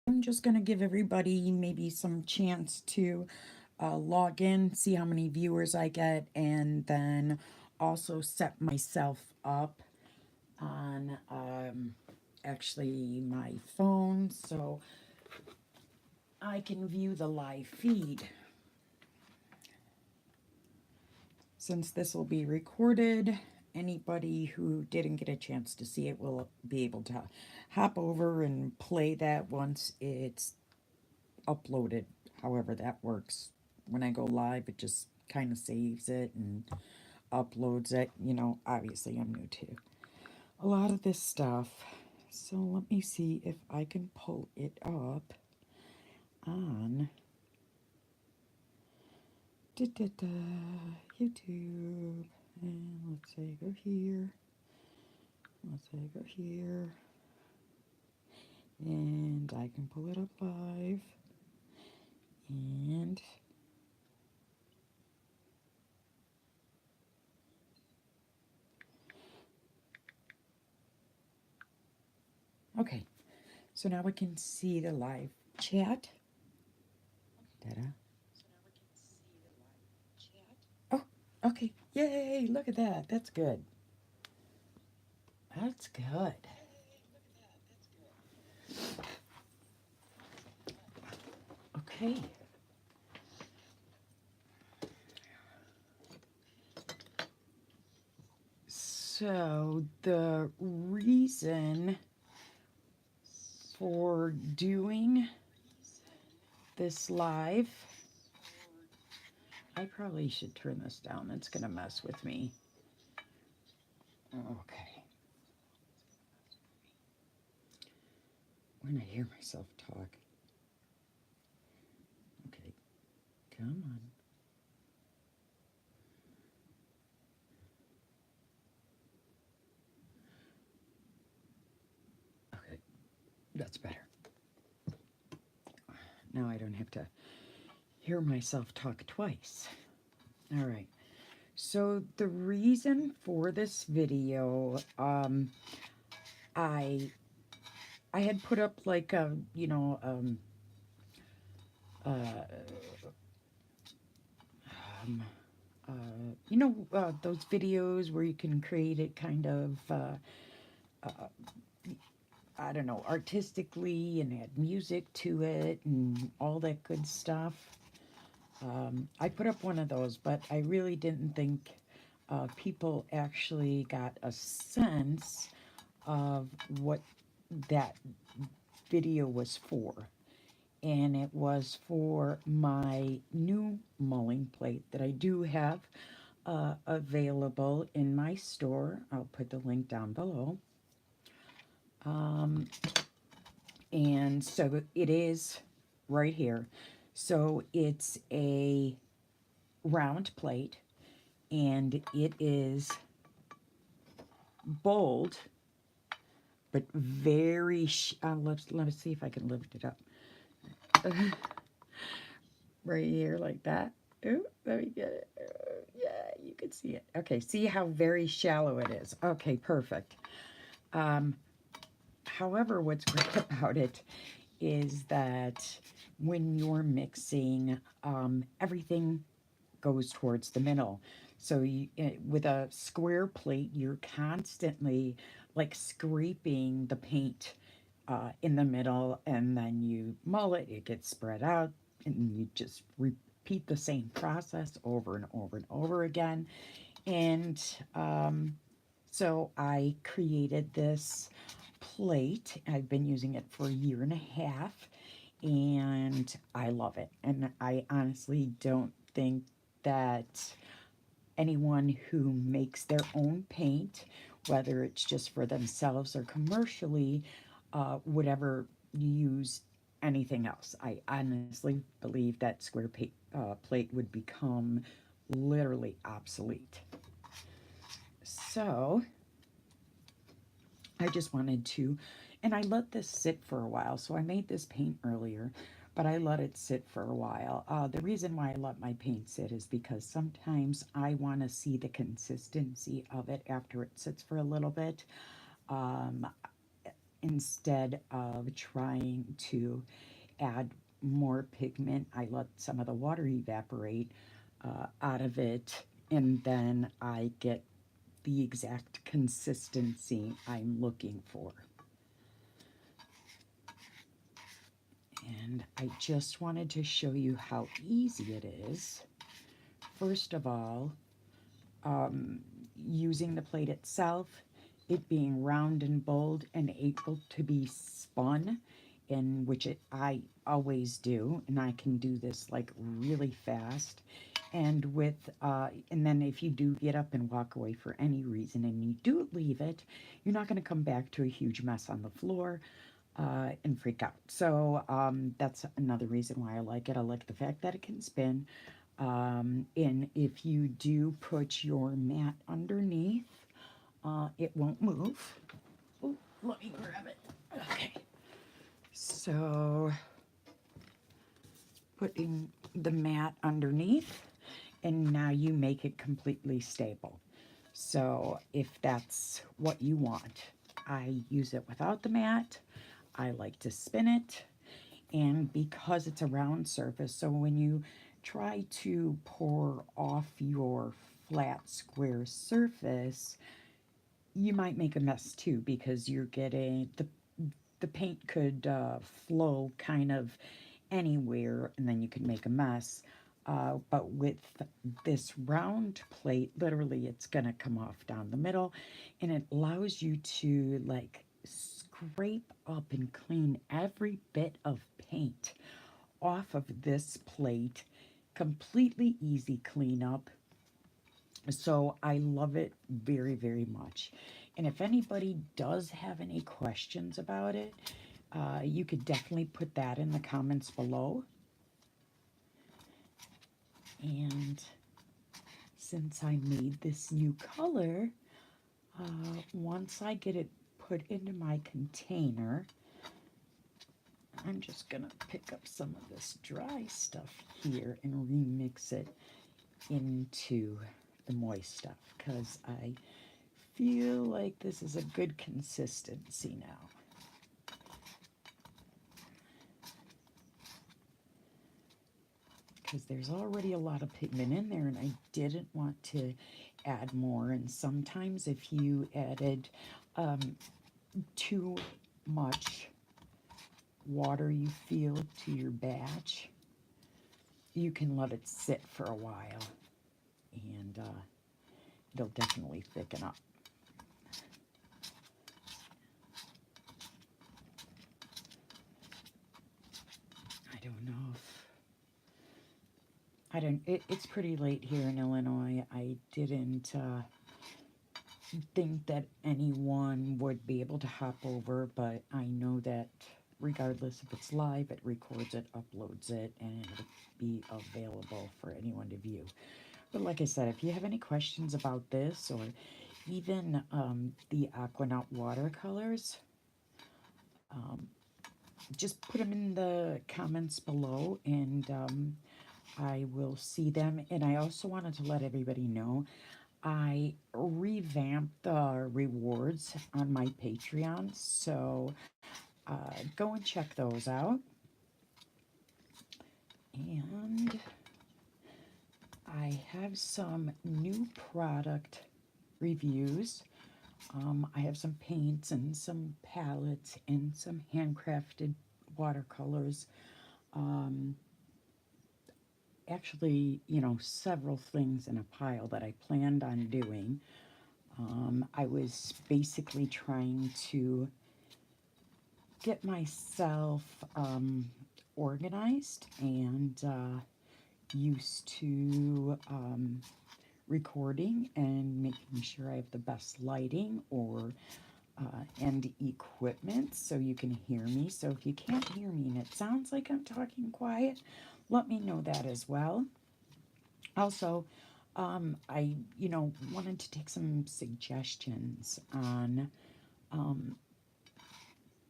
I'm just going to give everybody maybe some chance to log in, see how many viewers I get, and then also set myself up on actually my phone so I can view the live feed. Since this will be recorded, anybody who didn't get a chance to see it will be able to hop over and play that once it's uploaded. However that works. When I go live, it just kind of saves it and uploads it. You know, obviously I'm new to a lot of this stuff. So let me see if I can pull it up on YouTube. And let's say go here. Let's say go here. And I can pull it up live. And okay, so now we can see the live chat. Ta-da. Oh, okay. Yay, look at that. That's good. That's good. Okay. So the reason for doing this live, I probably should turn this down. It's going to mess with me. Okay. When I hear myself talk. Okay. Come on. Okay. That's better. Now I don't have to hear myself talk twice. All right. So the reason for this video, I had put up like a, uh, um, those videos where you can create it kind of, I don't know, artistically and add music to it and all that good stuff. I put up one of those, but I really didn't think people actually got a sense of what that video was for. And it was for my new mulling plate that I do have available in my store. I'll put the link down below. And so it is right here. So it's a round plate, and it is bold, but very, let me see if I can lift it up. Right here like that. Ooh, let me get it. Yeah, you can see it. Okay, see how very shallow it is. Okay, perfect. However, what's great about it is that when you're mixing, everything goes towards the middle. So with a square plate, you're constantly like scraping the paint in the middle, and then you mull it, it gets spread out, and you just repeat the same process over and over and over again. And so I created this plate. I've been using it for a year and a half, and I love it. And I honestly don't think that anyone who makes their own paint, whether it's just for themselves or commercially, would ever use anything else. I honestly believe that square plate would become literally obsolete. So I just wanted to, and I let this sit for a while. So I made this paint earlier, but I let it sit for a while. The reason why I let my paint sit is because sometimes I want to see the consistency of it after it sits for a little bit. Um, instead of trying to add more pigment, I let some of the water evaporate out of it, and then I get the exact consistency I'm looking for. And I just wanted to show you how easy it is. First of all, um, using the plate itself, it being round and bold and able to be spun, in which I always do, and I can do this like really fast. And then if you do get up and walk away for any reason and you do leave it, you're not going to come back to a huge mess on the floor and freak out. So that's another reason why I like it. I like the fact that it can spin. And if you do put your mat underneath, it won't move. Oh, let me grab it. Okay. So putting the mat underneath, and now you make it completely stable. So if that's what you want, I use it without the mat. I like to spin it, and because it's a round surface, so when you try to pour off your flat square surface, you might make a mess too, because you're getting the paint could flow kind of anywhere, and then you could make a mess. But with this round plate, literally it's gonna come off down the middle, and it allows you to like scrape up and clean every bit of paint off of this plate. Completely easy cleanup. So I love it very, very much. And if anybody does have any questions about it, you could definitely put that in the comments below. And since I made this new color, once I get it put into my container, I'm just gonna pick up some of this dry stuff here and remix it into the moist stuff, because I feel like this is a good consistency now. Because there's already a lot of pigment in there, and I didn't want to add more. And sometimes if you added too much water, you feel, to your batch, you can let it sit for a while, and it'll definitely thicken up. I don't know if it's pretty late here in Illinois. I didn't think that anyone would be able to hop over, but I know that regardless if it's live, it records it, uploads it, and it'll be available for anyone to view. But like I said, if you have any questions about this, or even the Aquanaut watercolors, um, just put them in the comments below, and I will see them. And I also wanted to let everybody know I revamped the rewards on my Patreon, so go and check those out. And I have some new product reviews. I have some paints and some palettes and some handcrafted watercolors. Um, Actually, several things in a pile that I planned on doing. I was basically trying to get myself organized and used to recording and making sure I have the best lighting or and equipment so you can hear me. So if you can't hear me and it sounds like I'm talking quiet, let me know that as well. Also, I wanted to take some suggestions on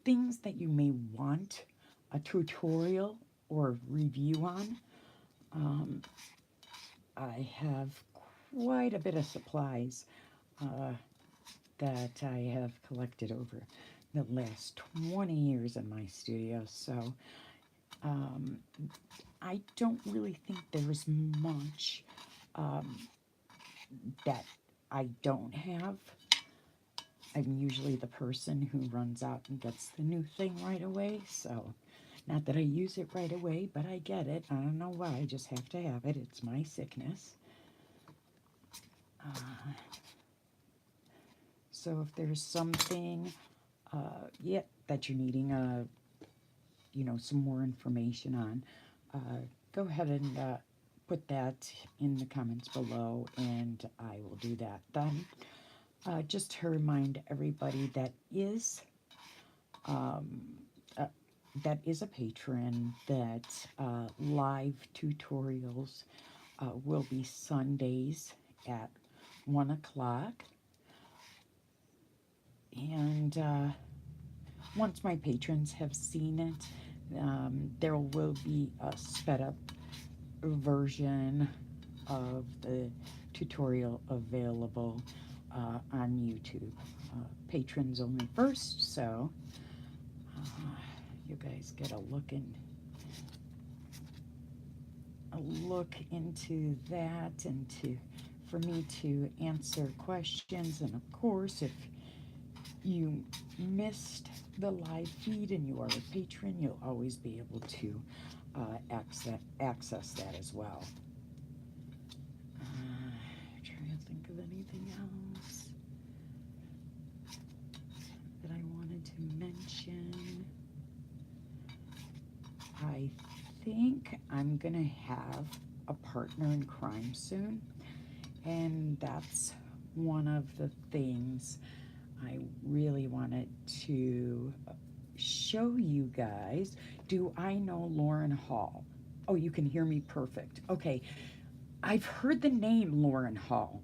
things that you may want a tutorial or review on. Um, I have quite a bit of supplies that I have collected over the last 20 years in my studio, so um, I don't really think there's much that I don't have. I'm usually the person who runs out and gets the new thing right away, so not that I use it right away, but I get it. I don't know why, I just have to have it. It's my sickness. So if there's something, yeah, that you're needing, some more information on, go ahead and put that in the comments below, and I will do that then. Just to remind everybody um, uh, that is a patron, that live tutorials will be Sundays at 1 o'clock. And once my patrons have seen it, there will be a sped up version of the tutorial available on YouTube. Patrons only first, so you guys get a look into that, and for me to answer questions. And of course, if you missed the live feed and you are a patron, you'll always be able to access that as well. Trying to think of anything else that I wanted to mention. I think I'm gonna have a partner in crime soon, and that's one of the things I really wanted to show you guys. Do I know Lauren Hall? Oh, you can hear me perfect. Okay, I've heard the name Lauren Hall.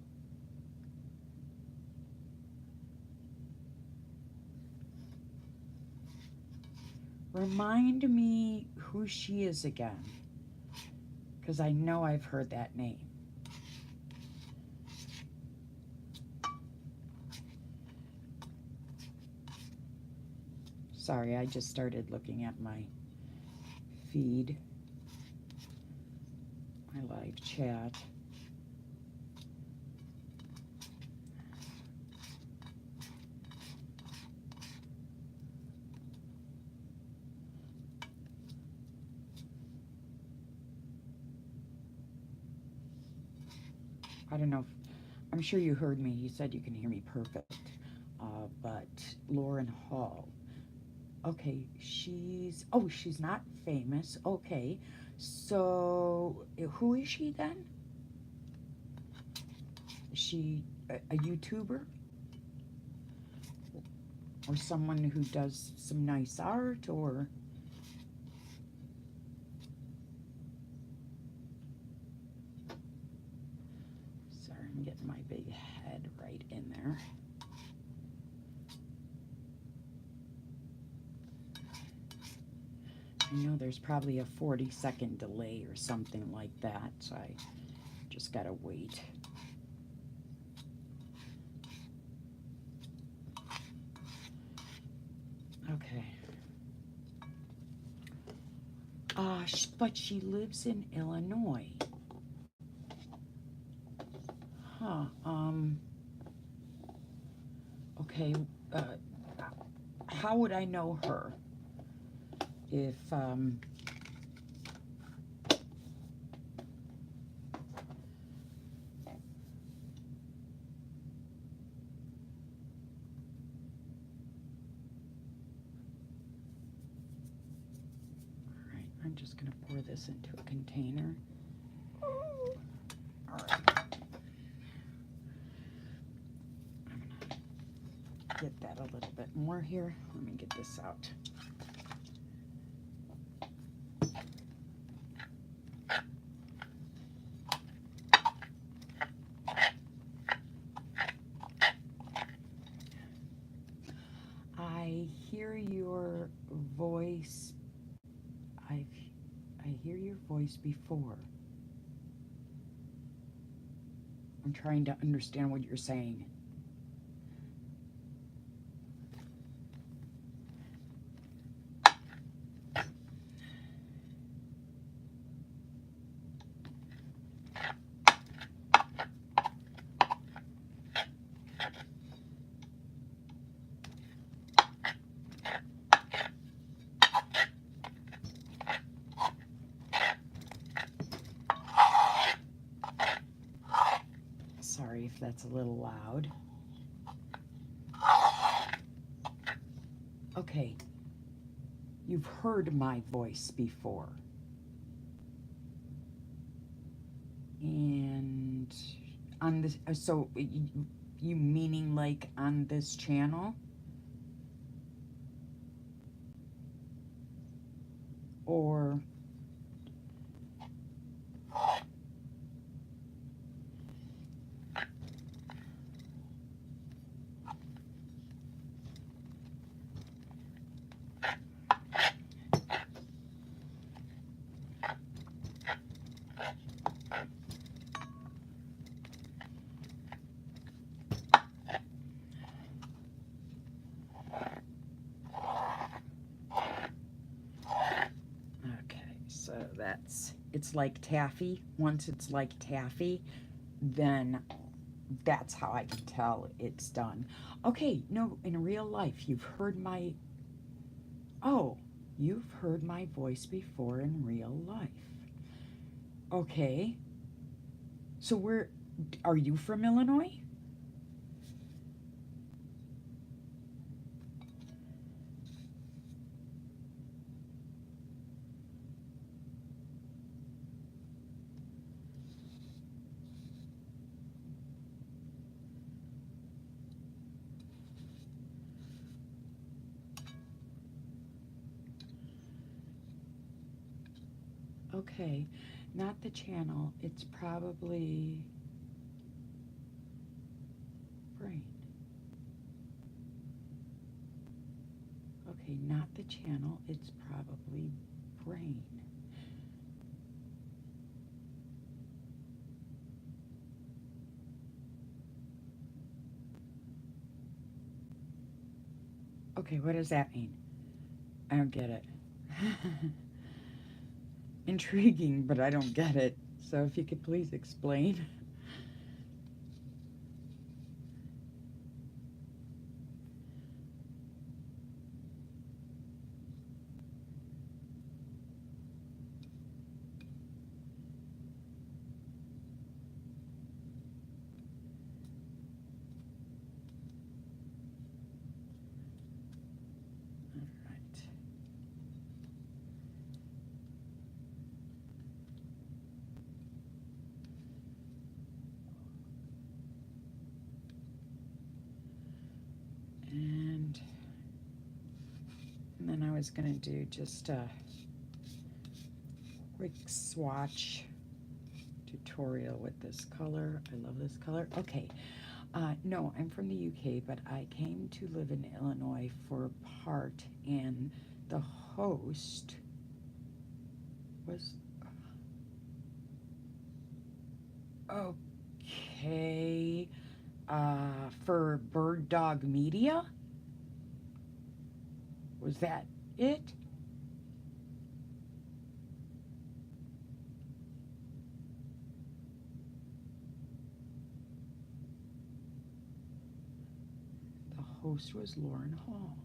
Remind me who she is again, because I know I've heard that name. Sorry, I just started looking at my feed, my live chat. I don't know if, I'm sure you heard me. You said you can hear me perfect. But Lauren Hall. Okay, she's not famous. Okay, so who is she then? Is she a YouTuber? Or someone who does some nice art, or... Sorry, I'm getting my big head right in there. I know there's probably a 40-second delay or something like that, so I just gotta wait. Okay. But she lives in Illinois. Huh, okay, how would I know her? If, I'm just going to pour this into a container. All right. I'm going to get that a little bit more here. Let me get this out. I hear your voice. I hear your voice before. I'm trying to understand what you're saying. if that's a little loud. Okay, you've heard my voice before. And on this, so you meaning like on this channel? Or okay, so it's like taffy. Once it's like taffy, then that's how I can tell it's done. Okay, no, in real life, oh, you've heard my voice before in real life. Okay, so are you from Illinois? Okay, not the channel, it's probably brain. Okay, not the channel, it's probably brain. Okay, what does that mean? I don't get it. Intriguing, but I don't get it. So if you could please explain. All right. And then I was going to do just a quick swatch tutorial with this color. I love this color. Okay. No, I'm from the UK, but I came to live in Illinois for a part, and the host was okay for Bird Dog Media. Was that it? The host was Lauren Hall.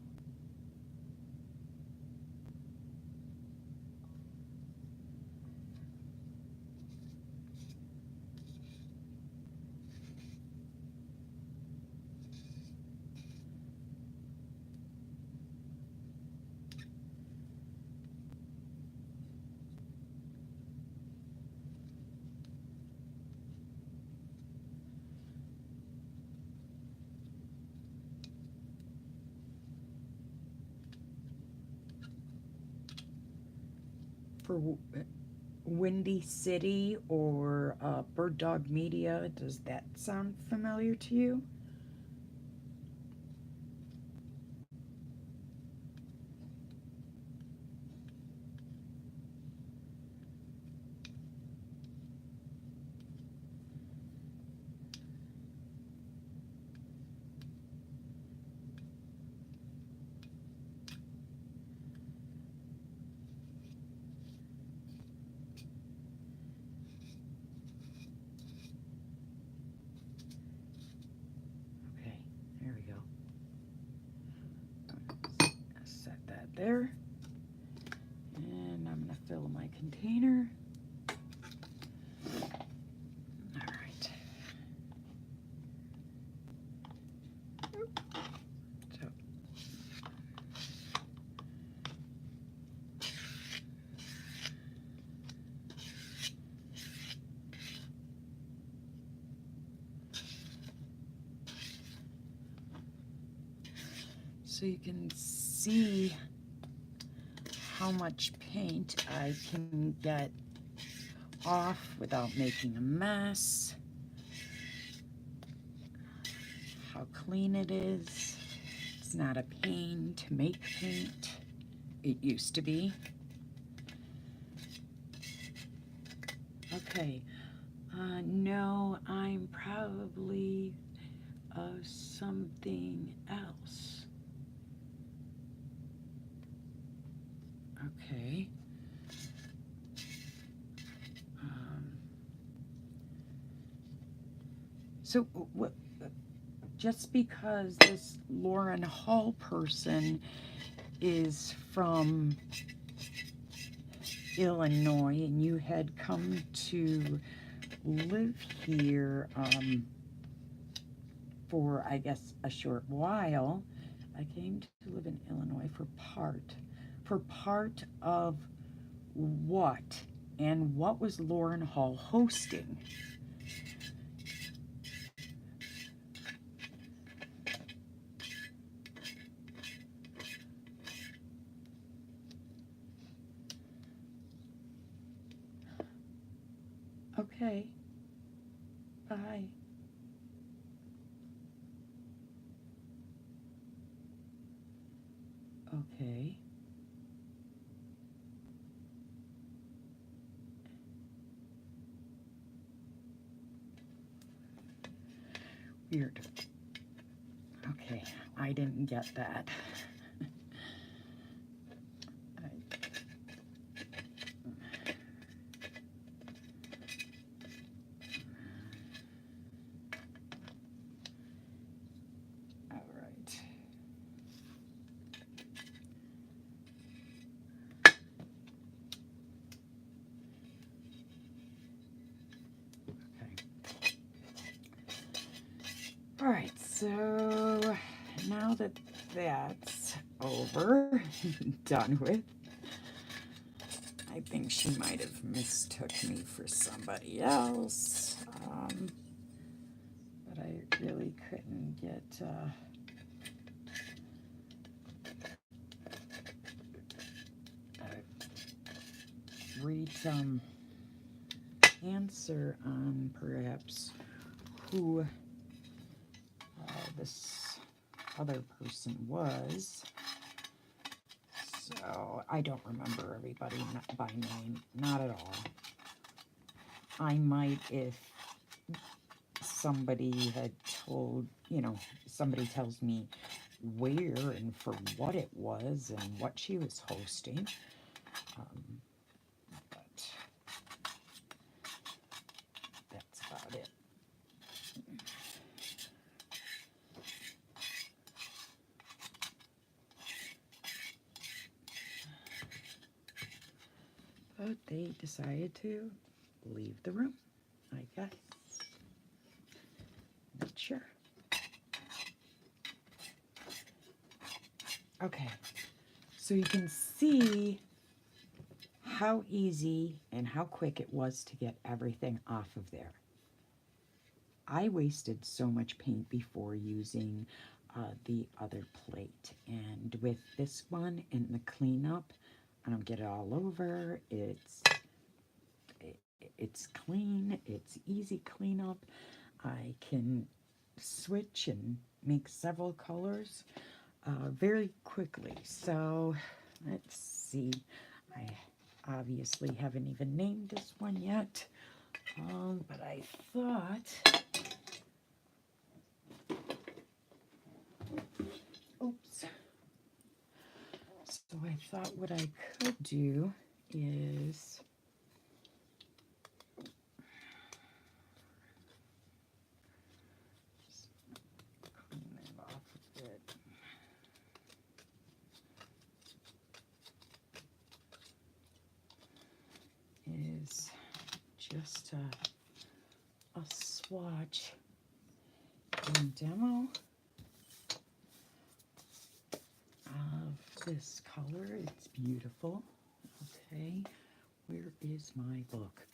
For Windy City or Bird Dog Media, does that sound familiar to you? Okay, there we go. Set that there. And I'm going to fill my container. All right. so you can see how much paint I can get off without making a mess. How clean it is. It's not a pain to make paint. It used to be. Okay. No, I'm probably something else. Okay. So what? Just because this Lauren Hall person is from Illinois and you had come to live here for, I guess, a short while. I came to live in Illinois for part of what? And what was Lauren Hall hosting? Okay. Bye. Okay. Weird. Okay, I didn't get that. All right. Okay. All right, so now that that's over, done with, I think she might have mistook me for somebody else, but I really couldn't get read some answer on perhaps who this other person was. So I don't remember everybody by name, not at all. I might if somebody had told, somebody tells me where and for what it was and what she was hosting. But that's about it. But they decided to leave the room, I guess. Not sure. Okay, so you can see how easy and how quick it was to get everything off of there. I wasted so much paint before using the other plate, and with this one and the cleanup, I don't get it all over. It's clean, it's easy cleanup. I can switch and make several colors very quickly. So let's see. I obviously haven't even named this one yet, but I thought, oops. So I thought what I could do is clean it off a bit. Is just a swatch and demo of this color. It's beautiful. Okay, where is my book?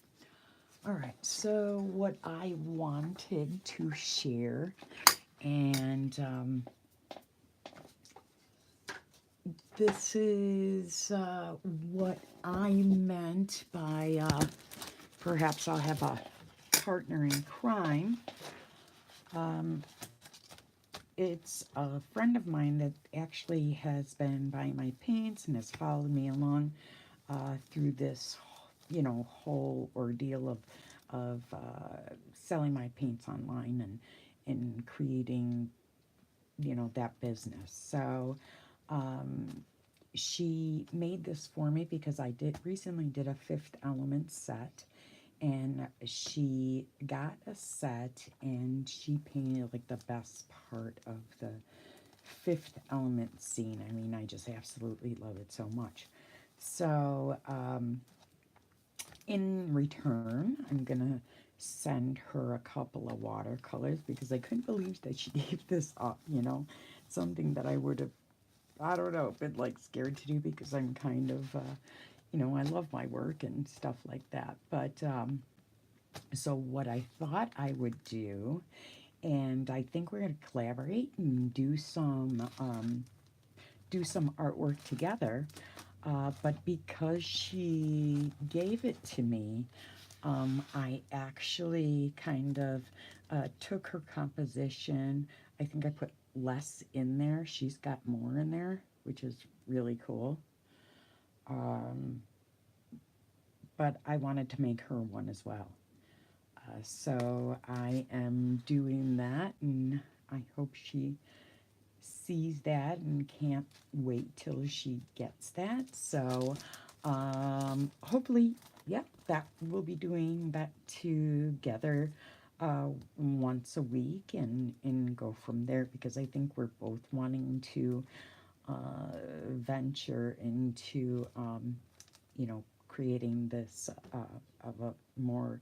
All right, so what I wanted to share, and this is what I meant by perhaps I'll have a partner in crime. It's a friend of mine that actually has been buying my paints and has followed me along through this, whole ordeal of selling my paints online and creating, that business. So she made this for me because I recently did a Fifth Element set, and she got a set and she painted like the best part of the Fifth Element scene. I mean, I just absolutely love it so much. So in return, I'm gonna send her a couple of watercolors because I couldn't believe that she gave this up, something that I would have, I don't know, been like scared to do because I'm kind of, I love my work and stuff like that. But so what I thought I would do, and I think we're going to collaborate and do some artwork together. But because she gave it to me, I actually kind of took her composition. I think I put less in there. She's got more in there, which is really cool. But I wanted to make her one as well. So I am doing that, and I hope she sees that and can't wait till she gets that. So hopefully, yeah, that we'll be doing that together once a week and go from there, because I think we're both wanting to venture into creating this of a more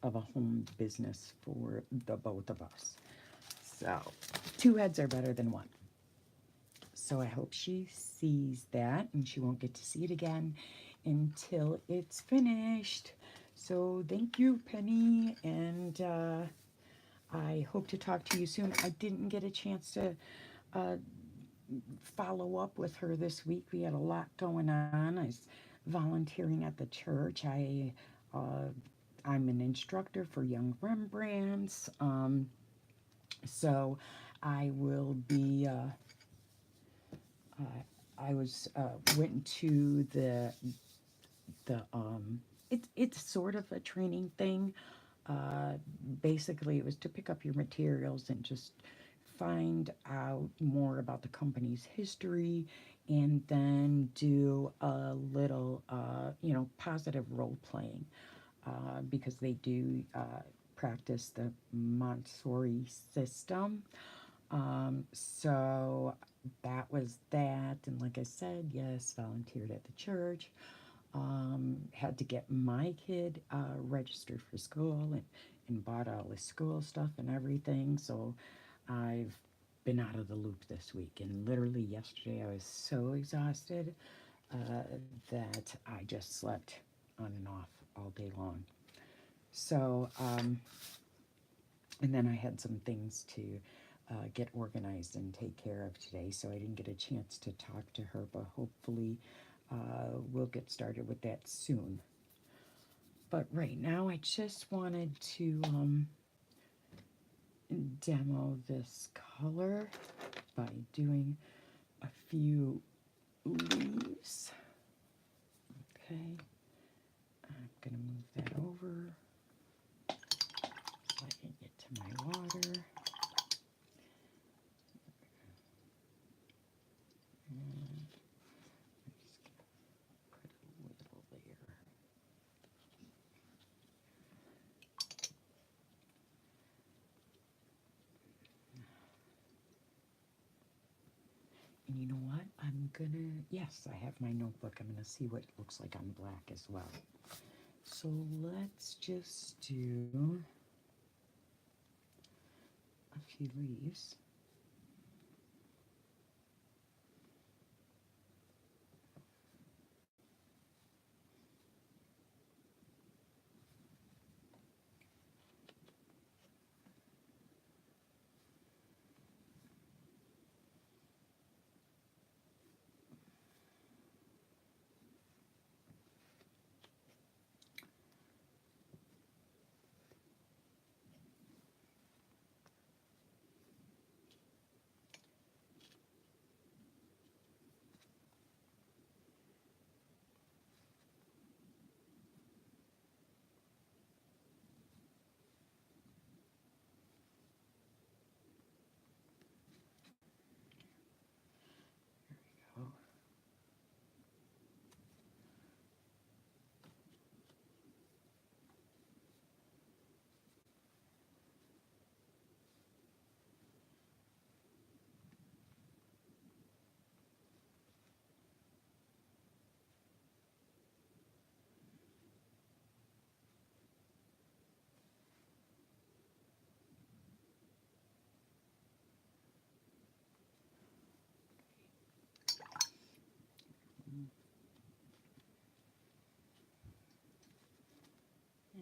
of a home business for the both of us. So two heads are better than one. So I hope she sees that, and she won't get to see it again until it's finished. So thank you, Penny, and I hope to talk to you soon. I didn't get a chance to uh, follow up with her this week. We had a lot going on. I was volunteering at the church. Uh, I'm an instructor for young Rembrandts. So I will be. I was went to the. It's sort of a training thing. Uh, Basically, it was to pick up your materials and just find out more about the company's history, and then do a little, positive role playing, because they do practice the Montessori system. So that was that. And like I said, yes, volunteered at the church. Had to get my kid registered for school, and bought all his school stuff and everything. So I've been out of the loop this week. And literally yesterday, I was so exhausted that I just slept on and off all day long. So, and then I had some things to get organized and take care of today, so I didn't get a chance to talk to her, but hopefully we'll get started with that soon. But right now, I just wanted to demo this color by doing a few leaves. Okay, I'm gonna move that over so I can get to my water. And I'm just gonna put a little there. And you know what? Yes, I have my notebook. I'm gonna see what it looks like on black as well. So let's just do a few leaves.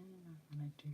I'm going to do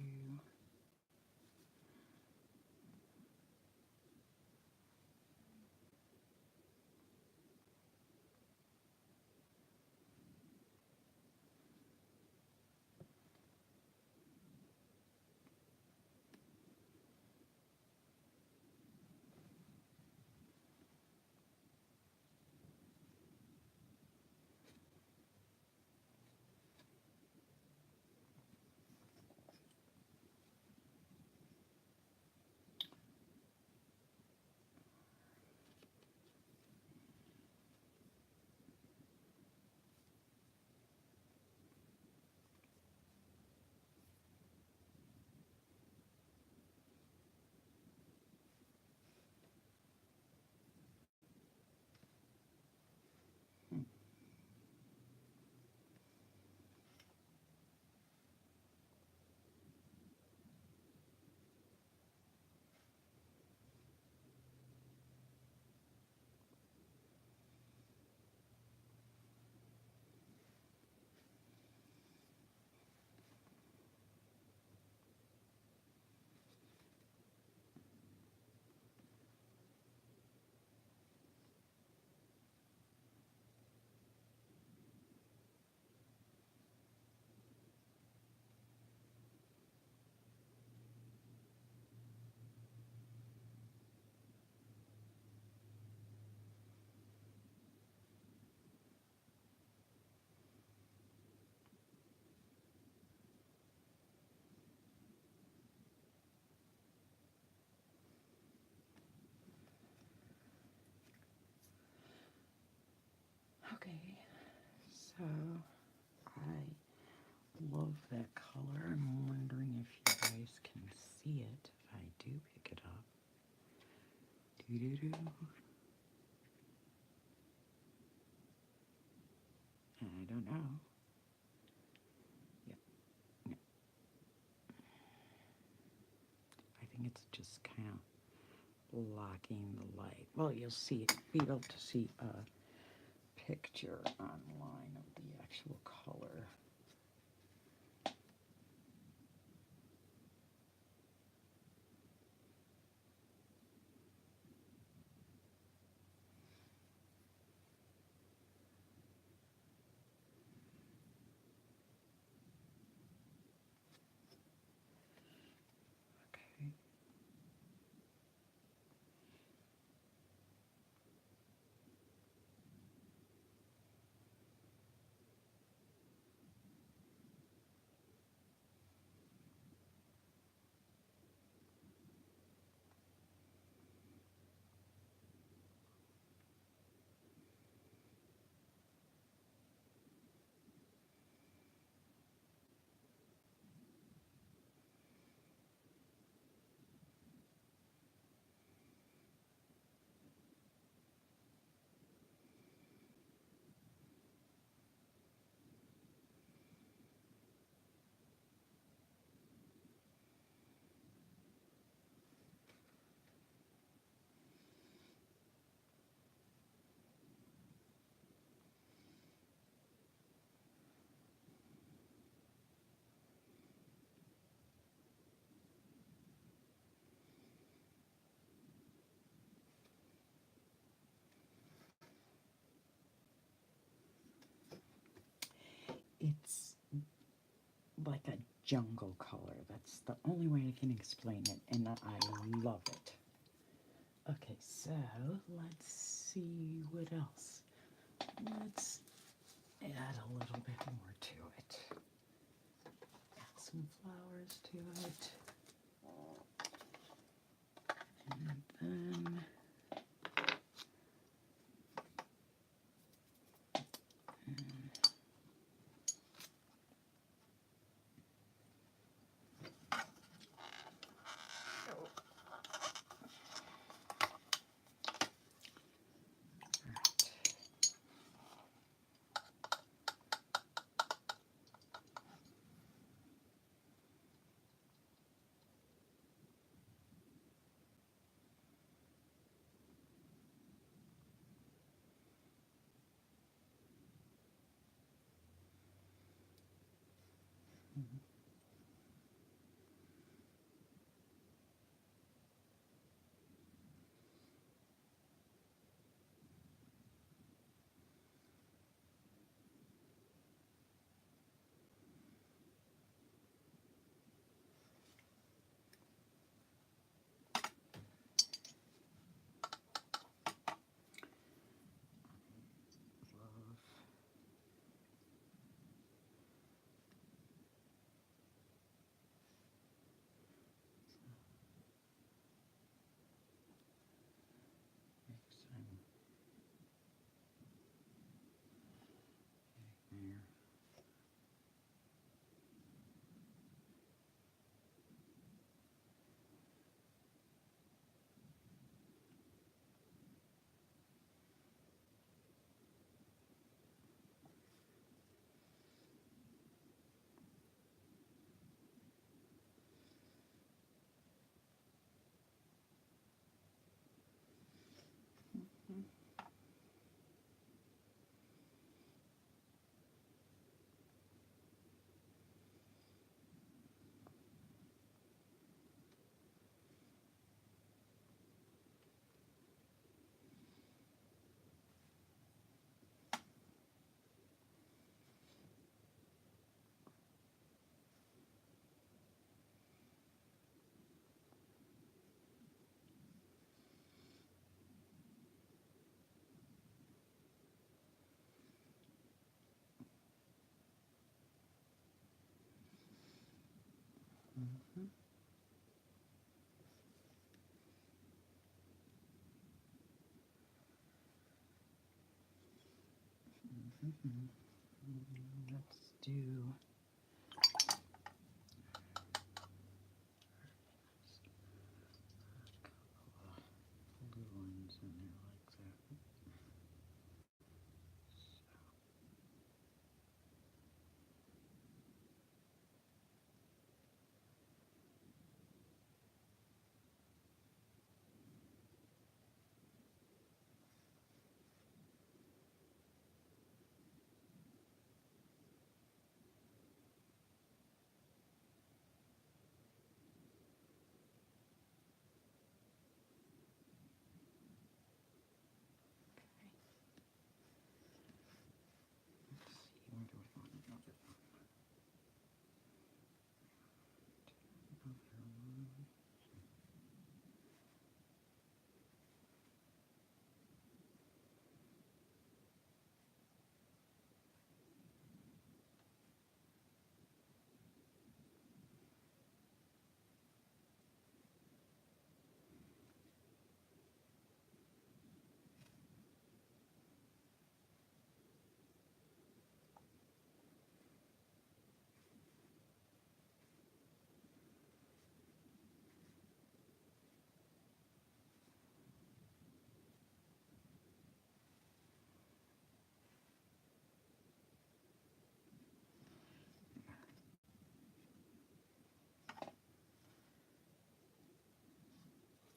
okay. So I love that color. I'm wondering if you guys can see it if I do pick it up. Doo doo doo. I don't know. Yep. Yep. I think it's just kind of blocking the light. Well, you'll be able to see a picture online of the actual color. Okay. It's like a jungle color. That's the only way I can explain it, and I love it. Okay, so let's see what else. Let's add a little bit more to it. Add some flowers to it. And then Let's do blue ones in there like that. Let's see, where do we want another one?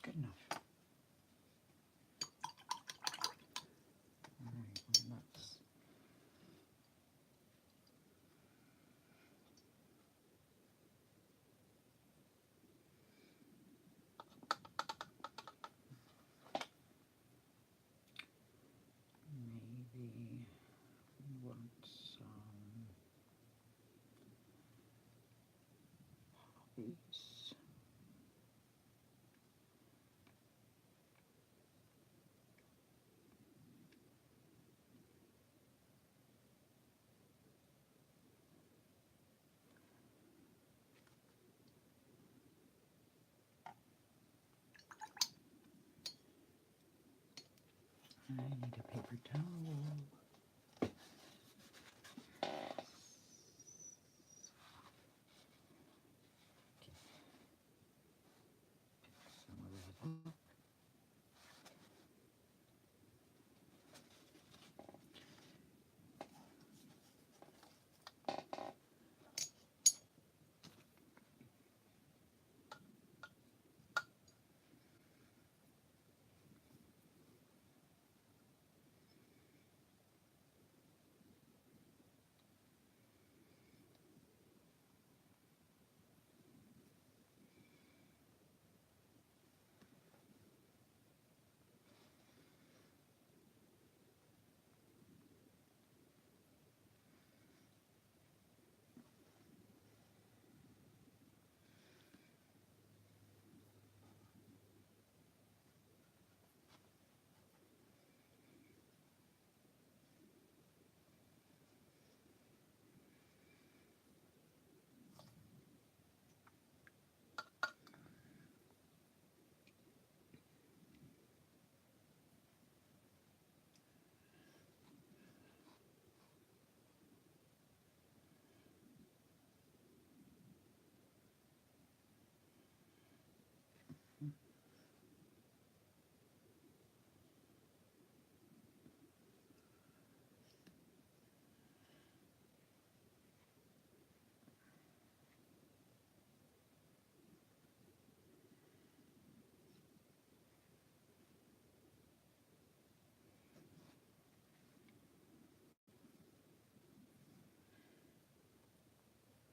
Good enough. All right, let's maybe want some poppies. I need a paper towel. Some of that up.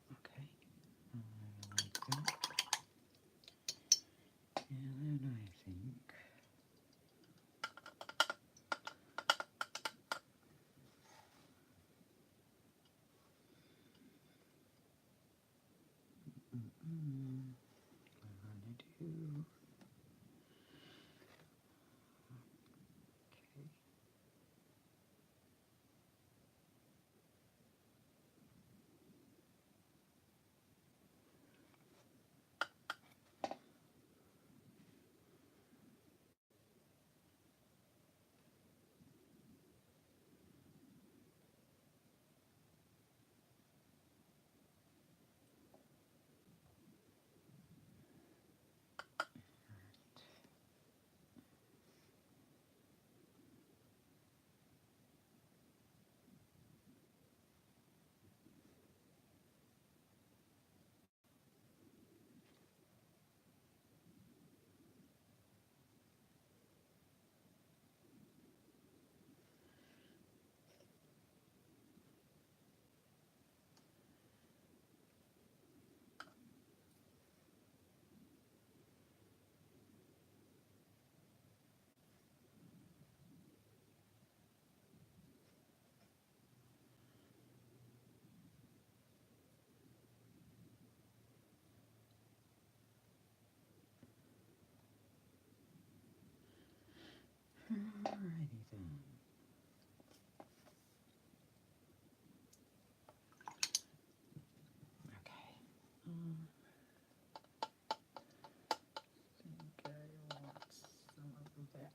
Okay, I like that. And then I think we're gonna do. Okay. then. Okay. I think I want some of that.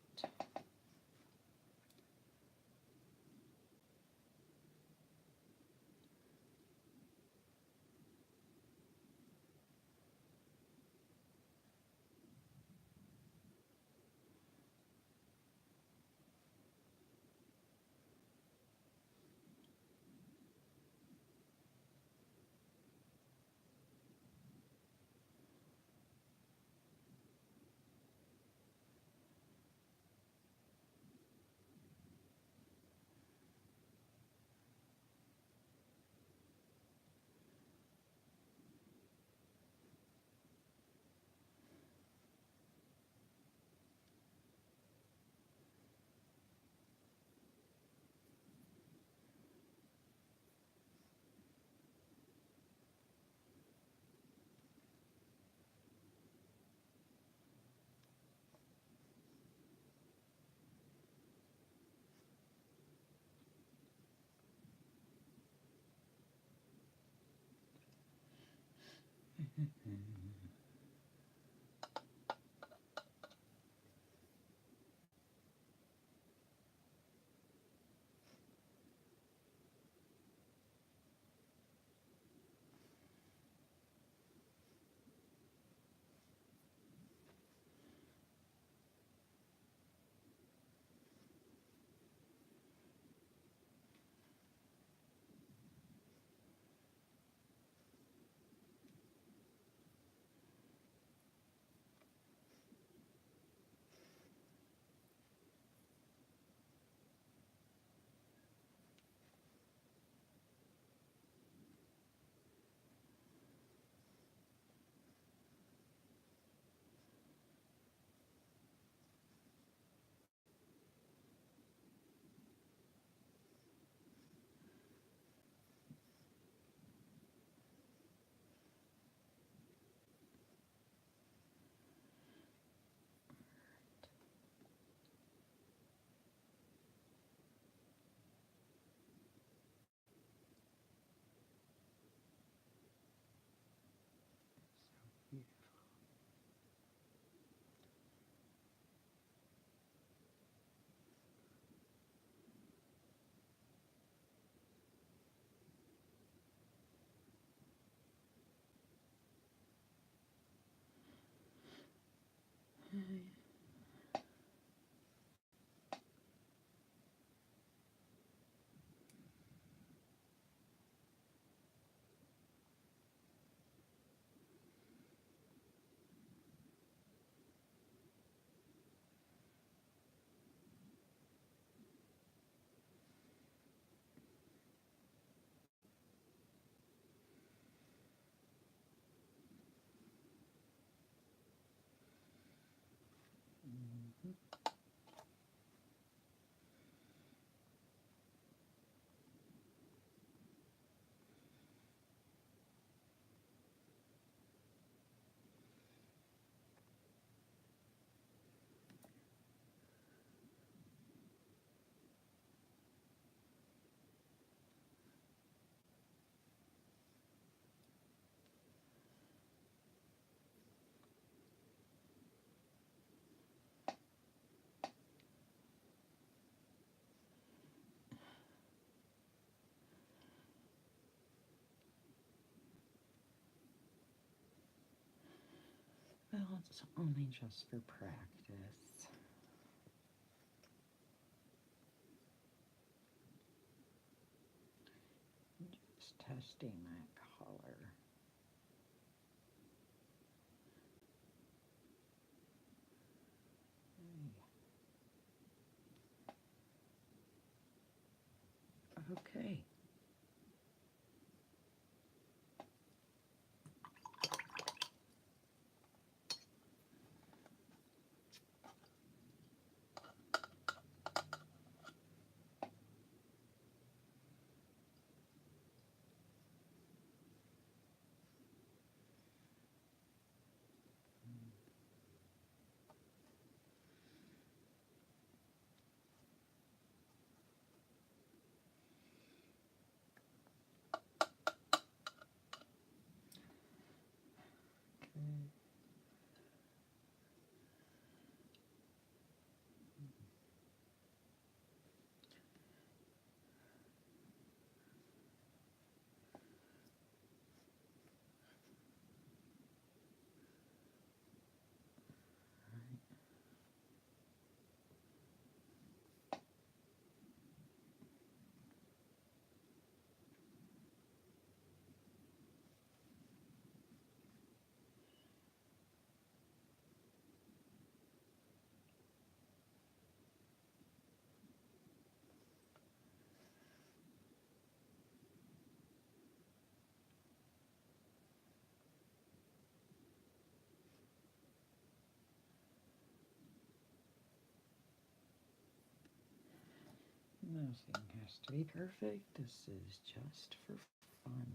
Well, it's only just for practice. Just testing that color. Okay. Nothing has to be perfect. This is just for fun.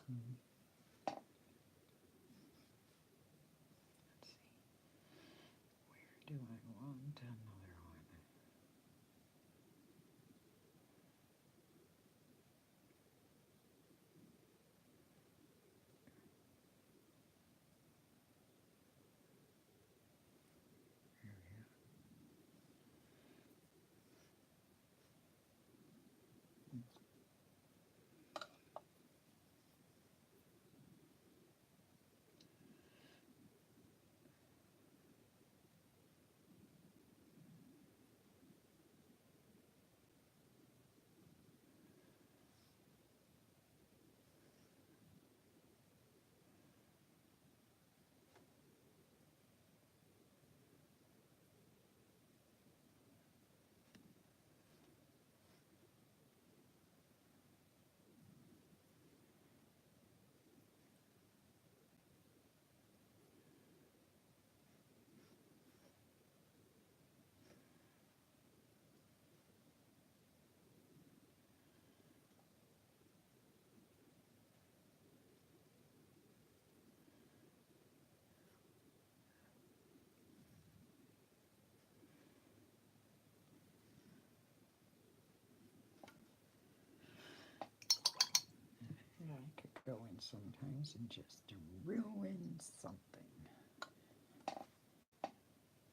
Mm. Let's see. Where do I want another one? There we go. Yeah, I could go in sometimes and just ruin something.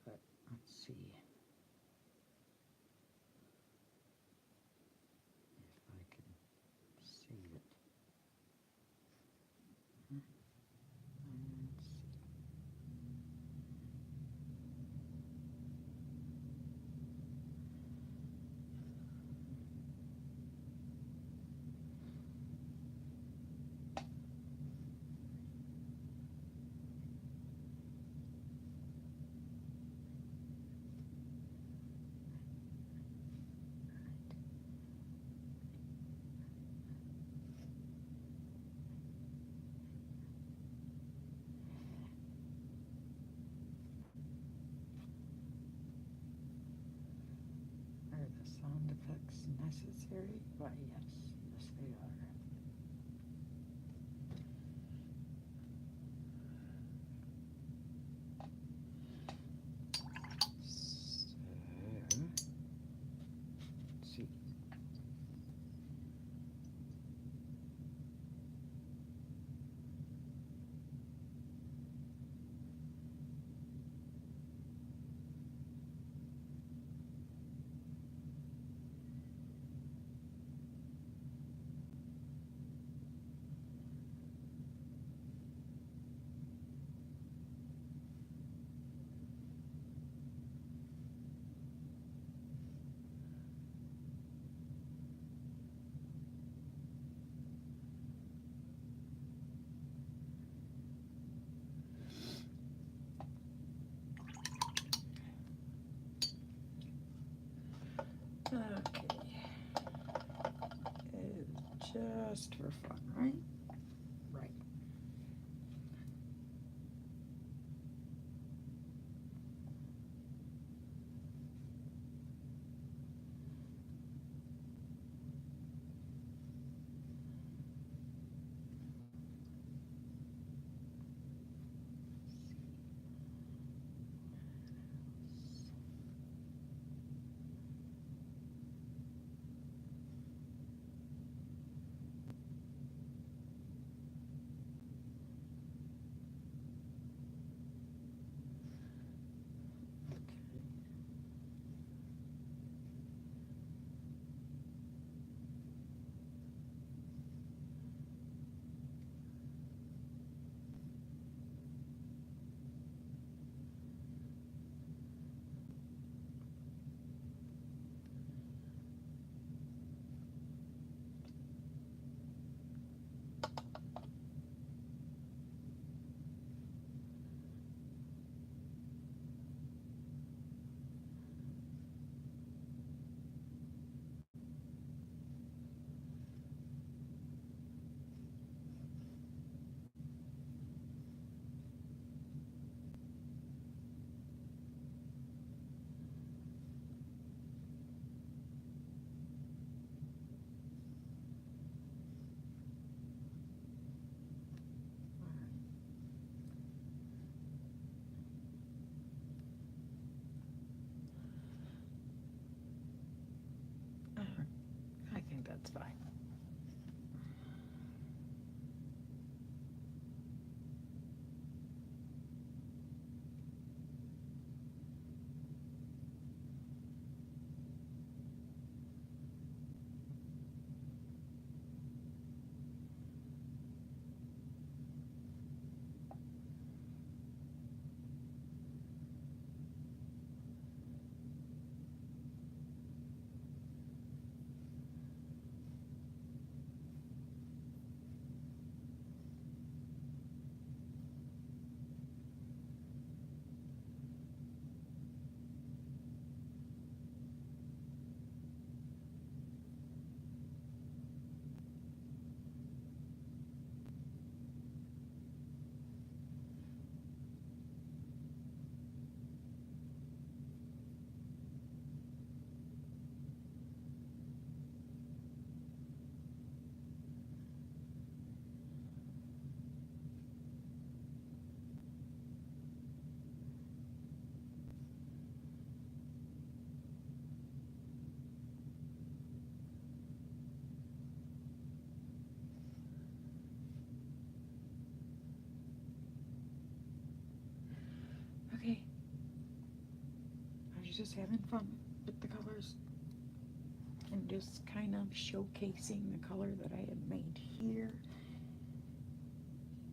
But let's see if I can save it. Let's see. Are the sound effects necessary? Why, yes. Yes, they are. So, let's see. Okay. It's just for fun, right? Right. fine. Okay, I was just having fun with the colors and just kind of showcasing the color that I had made here.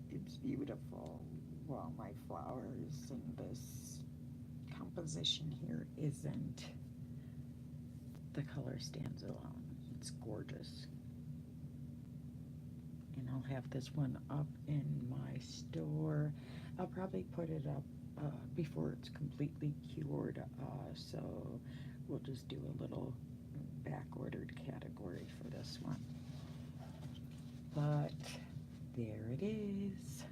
It's beautiful. Well, my flowers and this composition here isn't. The color stands alone. It's gorgeous. And I'll have this one up in my store. I'll probably put it up before it's completely cured, so we'll just do a little back ordered category for this one. But there it is.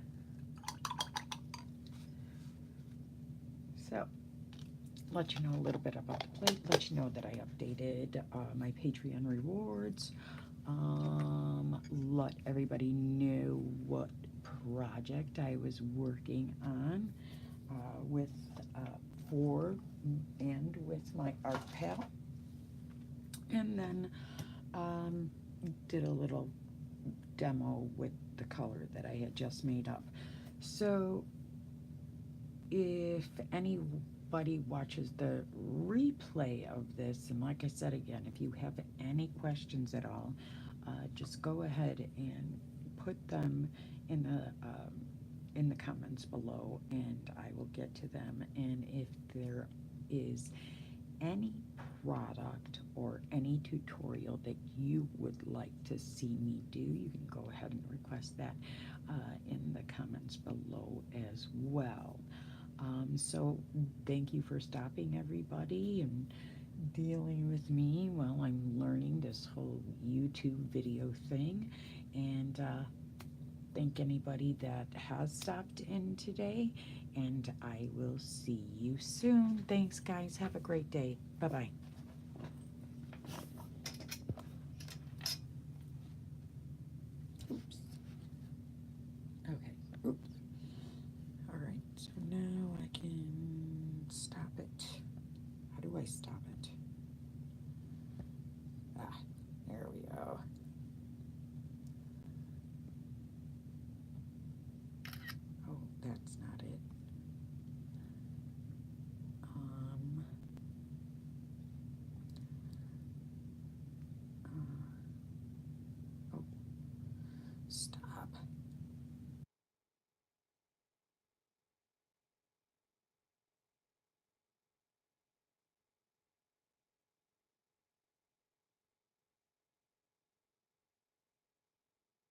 So, let you know a little bit about the plate, let you know that I updated my Patreon rewards, let everybody know what project I was working on with for and with my art pal, and then did a little demo with the color that I had just made up. So if anybody watches the replay of this, and like I said again, if you have any questions at all, just go ahead and put them in the comments below, and I will get to them. And if there is any product or any tutorial that you would like to see me do, you can go ahead and request that in the comments below as well. So thank you for stopping, everybody, and dealing with me while I'm learning this whole YouTube video thing. And thank anybody that has stopped in today, and I will see you soon. Thanks, guys. Have a great day. Bye-bye. Oops. Okay. Oops. All right. So now I can stop it. How do I stop it?